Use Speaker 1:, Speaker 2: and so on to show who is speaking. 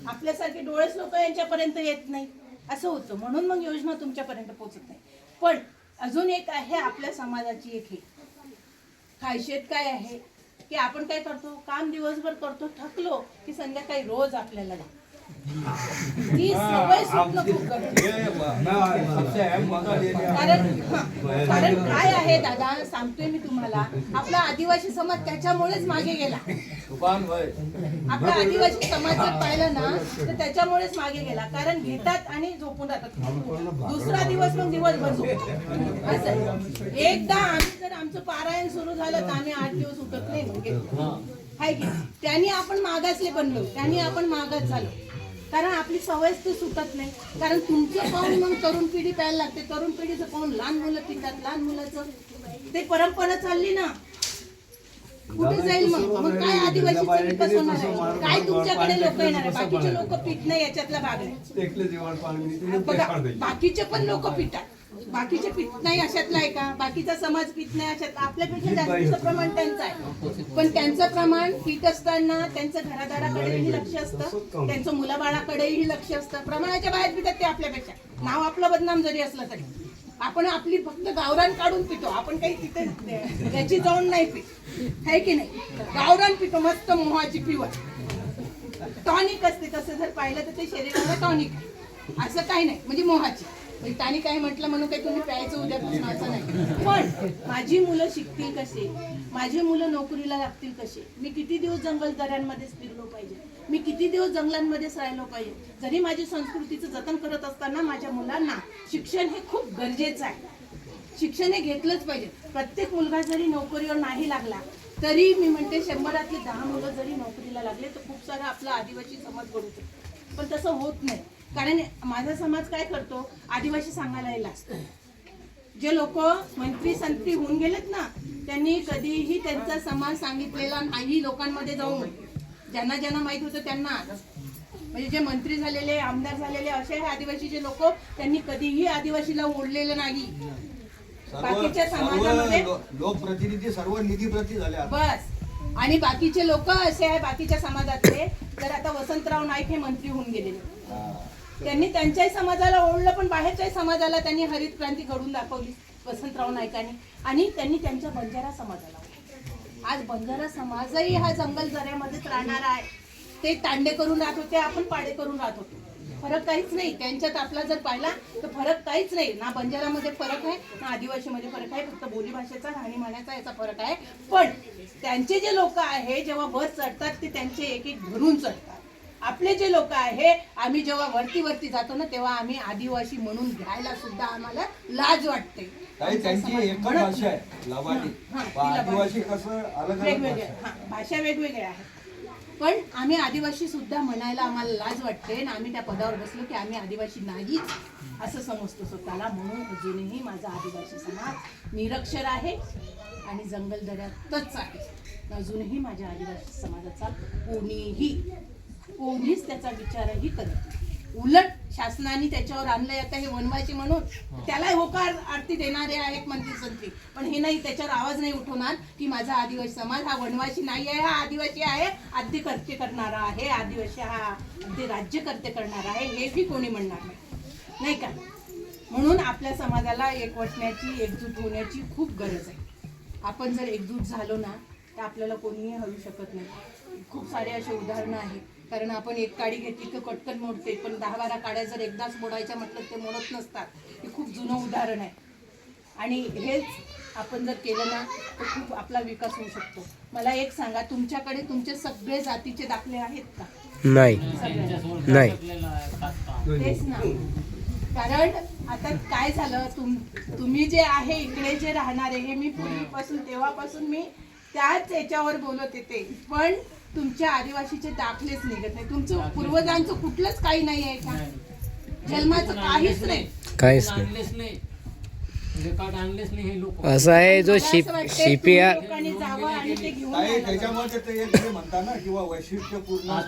Speaker 1: आपल्यासारखे डोळेच लोक यांच्यापर्यंत येत नाही, असं होतं. म्हणून मग योजना तुमच्यापर्यंत पोहोचत नाही. पण अजून एक आहे आपल्या समाजाची एक खासियत काय आहे की आपण काय करतो, काम दिवसभर करतो, थकलो की संध्याकाळी रोज आपल्याला ती सवय सुटणं खूप गरजेचं. कारण काय आहे दादा, सांगतोय मी तुम्हाला, आपला आदिवासी समाज त्याच्यामुळेच मागे गेला. आपला आदिवासी समाज जर पाहिलं ना तर त्याच्यामुळेच मागे गेला. कारण घेतात आणि झोपून राहतात, दुसरा दिवस मग दिवसभर झोपतात. असं एकदा आम्ही जर आमचं पारायण सुरू झालं तर आम्ही 8 दिवस उठत नाही. आहे की त्यांनी आपण मागासले बनलो, त्यांनी आपण मागास झालो. कारण आपली सवयच तर सुटत नाही. कारण तुमचं पाहून मग तरुण पिढी प्यायला लागते, तरुण पिढीचं पाहून लहान मुलं पितात, लहान मुलाचं ते परंपरा चालली ना, कुठे जाईल मग काय आदिवासीचा विकास होणार आहे? काय तुमच्याकडे लोक येणार आहे? बाकीचे लोक पित नाही याच्यातला भाग नाही. बाकीचे पण लोक पितात, बाकीचे पित नाही अशातला आहे का? बाकीचा समाज पित नाही अशात आपल्यापेक्षा जास्त प्रमाण त्यांचं आहे. पण त्यांचं प्रमाण पित असताना त्यांचं घरादाराकडेही लक्ष असतं, त्यांचं मुलाबाळाकडेही लक्ष असतं. प्रमाणाच्या बाहेर पितात ते आपल्यापेक्षा. नाव आपलं बदनाम जरी असलं तरी आपण आपली फक्त गावरान काढून पितो. आपण काही तिथे याची जाऊन नाही पित, आहे की नाही? गावरान पितो मस्त मोहाची पिवट टॉनिक असते. तसं जर पाहिलं तर ते शरीराला टॉनिक आहे, असं काही नाही. म्हणजे मोहाची त्याने काय म्हटलं म्हणून काही तुम्ही प्यायचं उद्यापासून असं नाही. पण माझी मुलं शिकतील कसे, माझी मुलं नोकरीला लागतील कसे, मी किती दिवस जंगल दऱ्यांमध्येच फिरलो पाहिजे, मी किती दिवस जंगलांमध्येच राहिलो पाहिजे. जरी माझी संस्कृतीचं जतन करत असताना माझ्या मुलांना शिक्षण हे खूप गरजेचं आहे. शिक्षण हे घेतलंच पाहिजे. प्रत्येक मुलगा जरी नोकरीवर नाही लागला तरी मी म्हणते 100 10 मुलं जरी नोकरीला लागले तर खूप सारा आपला आदिवासी समाज घडू शकतो. पण तसं होत नाही. कारण माझा समाज काय करतो, आदिवासी सांगायला असतो. जे लोक मंत्री संत्री होऊन गेलेत ना त्यांनी कधीही त्यांचा समाज सांगितलेला नाही लोकांमध्ये जाऊन. ज्यांना ज्यांना माहित होतं त्यांना, म्हणजे जे मंत्री झालेले, आमदार झालेले असे आदिवासीचे लोक, त्यांनी कधीही आदिवासीला ओढलेलं नाही. बाकीच्या समाजामध्ये
Speaker 2: लोकप्रतिनिधी सर्व निधीप्रती झाले
Speaker 1: बस. आणि बाकीचे लोक असे आहे बाकीच्या समाजातले, तर आता वसंतराव नाईक हे मंत्री होऊन गेलेले, त्यांनी त्यांच्याही समाजाला ओढलं, पण बाहेरच्याही समाजाला त्यांनी हरित क्रांती घडून दाखवली वसंतराव नाईकांनी. आणि त्यांनी त्यांच्या बंजारा समाजाला ओढलं. आज बंजारा समाजही हा जंगल दऱ्यामध्येच राहणार आहे. ते तांडे करून राहत होते, आपण पाडे करून राहत होतो. फरक काहीच नाही त्यांच्यात. आपला जर पाहिला तर फरक काहीच नाही. ना बंजारामध्ये फरक आहे ना आदिवासीमध्ये फरक आहे. फक्त बोलीभाषेचा, राहणीमानाचा याचा फरक आहे. पण त्यांचे जे लोक आहे जेव्हा वर चढतात ते त्यांचे एक एक धरून चढतात. आपले जे लोक आहे, आम्ही जेव्हा वरती जातो ना तेव्हा आम्ही आदिवासी म्हणून घ्यायला सुद्धा आम्हाला लाज वाटते. भाषा वेगवेगळ्या आहेत, पण आम्ही आदिवासी सुद्धा म्हणायला आम्हाला लाज वाटते. आणि आम्ही त्या पदावर बसलो की आम्ही आदिवासी नाहीच असं समजतो स्वतःला. म्हणून अजूनही माझा आदिवासी समाज निरक्षर आहे आणि जंगल दऱ्यातच आहे. अजूनही माझ्या आदिवासी समाजाचा कोणीच त्याचा विचारही करत नाही. उलट शासनाने त्याच्यावर आणलंय आता हे वनवासी म्हणून, त्याला होकार आरती देणारे आहेत मंत्री संत्री, पण हे नाही, त्याच्यावर आवाज नाही उठवणार की माझा आदिवासी समाज हा वनवासी नाही आहे, हा आदिवासी आहे, आद्यकर्ते करणारा आहे, आदिवासी हा आद्य राज्यकर्ते करणारा आहे, हे बी कोणी म्हणणार नाही का? म्हणून आपल्या समाजाला एकवटण्याची, एकजूट होण्याची खूप गरज आहे. आपण जर एकजूट झालो ना तर आपल्याला कोणीही हरवू शकत नाही. खूप सारे असे उदाहरणं आहेत. कारण आपण एक काडी घेतली तर कटकन मोडते, पण 10-12 काड्या जर एकदाच मोडायच्या म्हटलं ते मोडत नसतात. हे खूप जुनं उदाहरण आहे. आणि हेच आपण जर केलं ना तर खूप आपला विकास होऊ शकतो. मला एक सांगा, तुमच्याकडे तुमचे सगळे जातीचे दाखले आहेत का?
Speaker 3: नाही.
Speaker 1: तेच ना. कारण आता काय झालं, तुम्ही जे आहे इकडे जे राहणारे, हे मी पूर्वीपासून तेव्हापासून मी त्याच याच्यावर बोलत येते, पण तुमच्या आदिवासीचे दाखलेच निघत नाही. तुमचं पूर्वजांचं कुठलंच काही नाही आहे का? जन्माचं काहीच नाही.
Speaker 3: असं आहे जो शिपिया
Speaker 2: त्याच्यामध्ये ते म्हणता ना किंवा वैशिष्ट्यपूर्ण